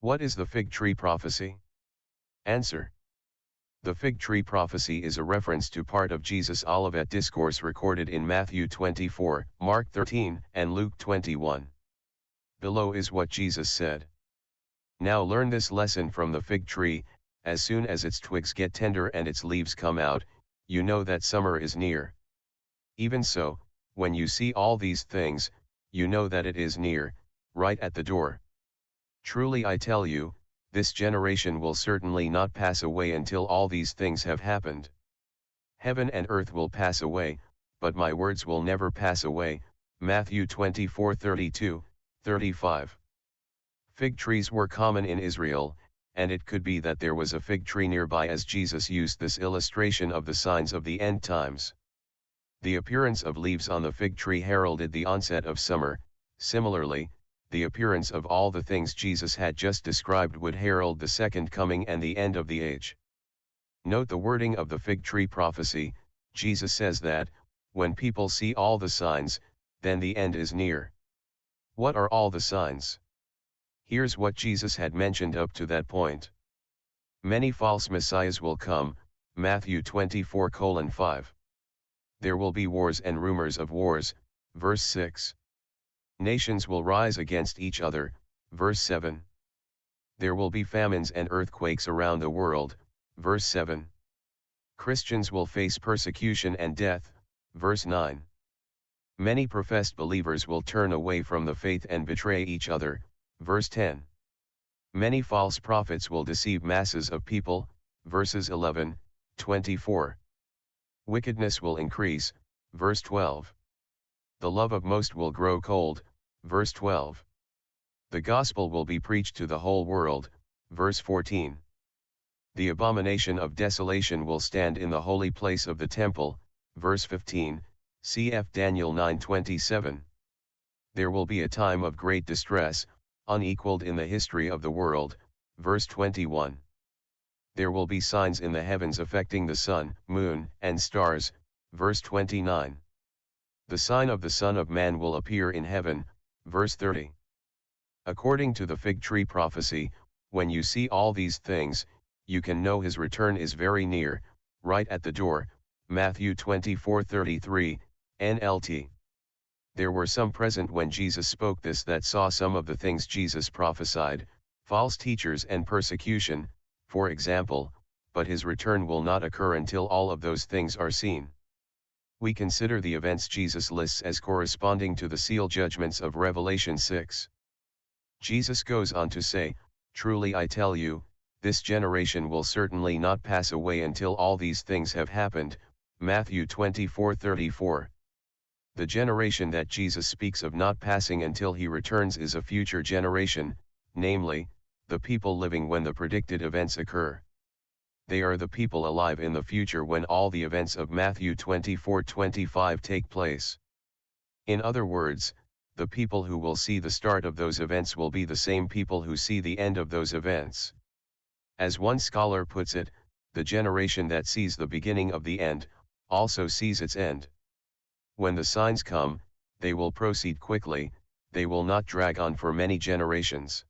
What is the fig tree prophecy? Answer. The fig tree prophecy is a reference to part of Jesus' Olivet discourse recorded in Matthew 24, Mark 13, and Luke 21. Below is what Jesus said. Now learn this lesson from the fig tree: as soon as its twigs get tender and its leaves come out, you know that summer is near. Even so, when you see all these things, you know that it is near, right at the door. Truly I tell you, this generation will certainly not pass away until all these things have happened. Heaven and earth will pass away, but my words will never pass away. Matthew 24:32, 35. Fig trees were common in Israel, and it could be that there was a fig tree nearby as Jesus used this illustration of the signs of the end times. The appearance of leaves on the fig tree heralded the onset of summer. Similarly, the appearance of all the things Jesus had just described would herald the second coming and the end of the age. Note the wording of the fig tree prophecy. Jesus says that, when people see all the signs, then the end is near. What are all the signs? Here's what Jesus had mentioned up to that point. Many false messiahs will come, Matthew 24:5. There will be wars and rumors of wars, verse 6. Nations will rise against each other, verse 7. There will be famines and earthquakes around the world, verse 7. Christians will face persecution and death, verse 9. Many professed believers will turn away from the faith and betray each other, verse 10. Many false prophets will deceive masses of people, verses 11, 24. Wickedness will increase, verse 12. The love of most will grow cold, verse 12. The gospel will be preached to the whole world, verse 14. The abomination of desolation will stand in the holy place of the temple, verse 15, cf. Daniel 9:27. There will be a time of great distress, unequaled in the history of the world, verse 21. There will be signs in the heavens affecting the sun, moon, and stars, verse 29. The sign of the Son of Man will appear in heaven, verse 30. According to the fig tree prophecy, when you see all these things, you can know his return is very near, right at the door, Matthew 24:33, NLT. There were some present when Jesus spoke this that saw some of the things Jesus prophesied, false teachers and persecution, for example, but his return will not occur until all of those things are seen. We consider the events Jesus lists as corresponding to the seal judgments of Revelation 6. Jesus goes on to say, "Truly I tell you, this generation will certainly not pass away until all these things have happened," Matthew 24:34. The generation that Jesus speaks of not passing until he returns is a future generation, namely, the people living when the predicted events occur. They are the people alive in the future when all the events of Matthew 24:25 take place. In other words, the people who will see the start of those events will be the same people who see the end of those events. As one scholar puts it, the generation that sees the beginning of the end, also sees its end. When the signs come, they will proceed quickly, they will not drag on for many generations.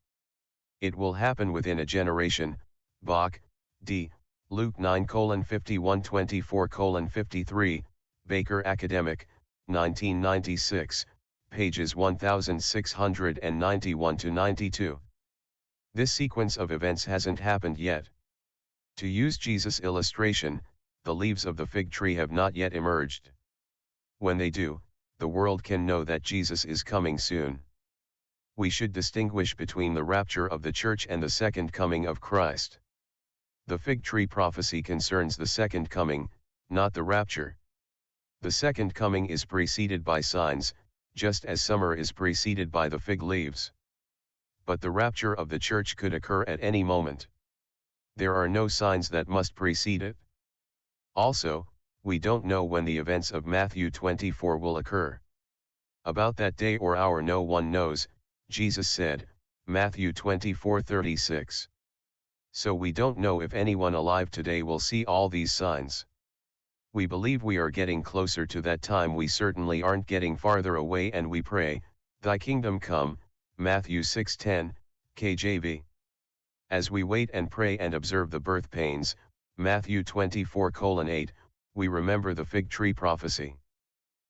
It will happen within a generation. Bach, D. Luke 9:51-24:53, Baker Academic, 1996, pages 1691-92. This sequence of events hasn't happened yet. To use Jesus' illustration, the leaves of the fig tree have not yet emerged. When they do, the world can know that Jesus is coming soon. We should distinguish between the rapture of the church and the second coming of Christ. The fig tree prophecy concerns the second coming, not the rapture. The second coming is preceded by signs, just as summer is preceded by the fig leaves. But the rapture of the church could occur at any moment. There are no signs that must precede it. Also, we don't know when the events of Matthew 24 will occur. About that day or hour no one knows, Jesus said, Matthew 24:36. So we don't know if anyone alive today will see all these signs. We believe we are getting closer to that time. We certainly aren't getting farther away, and we pray, "Thy kingdom come," Matthew 6:10, KJV. As we wait and pray and observe the birth pains, Matthew 24:8, we remember the fig tree prophecy.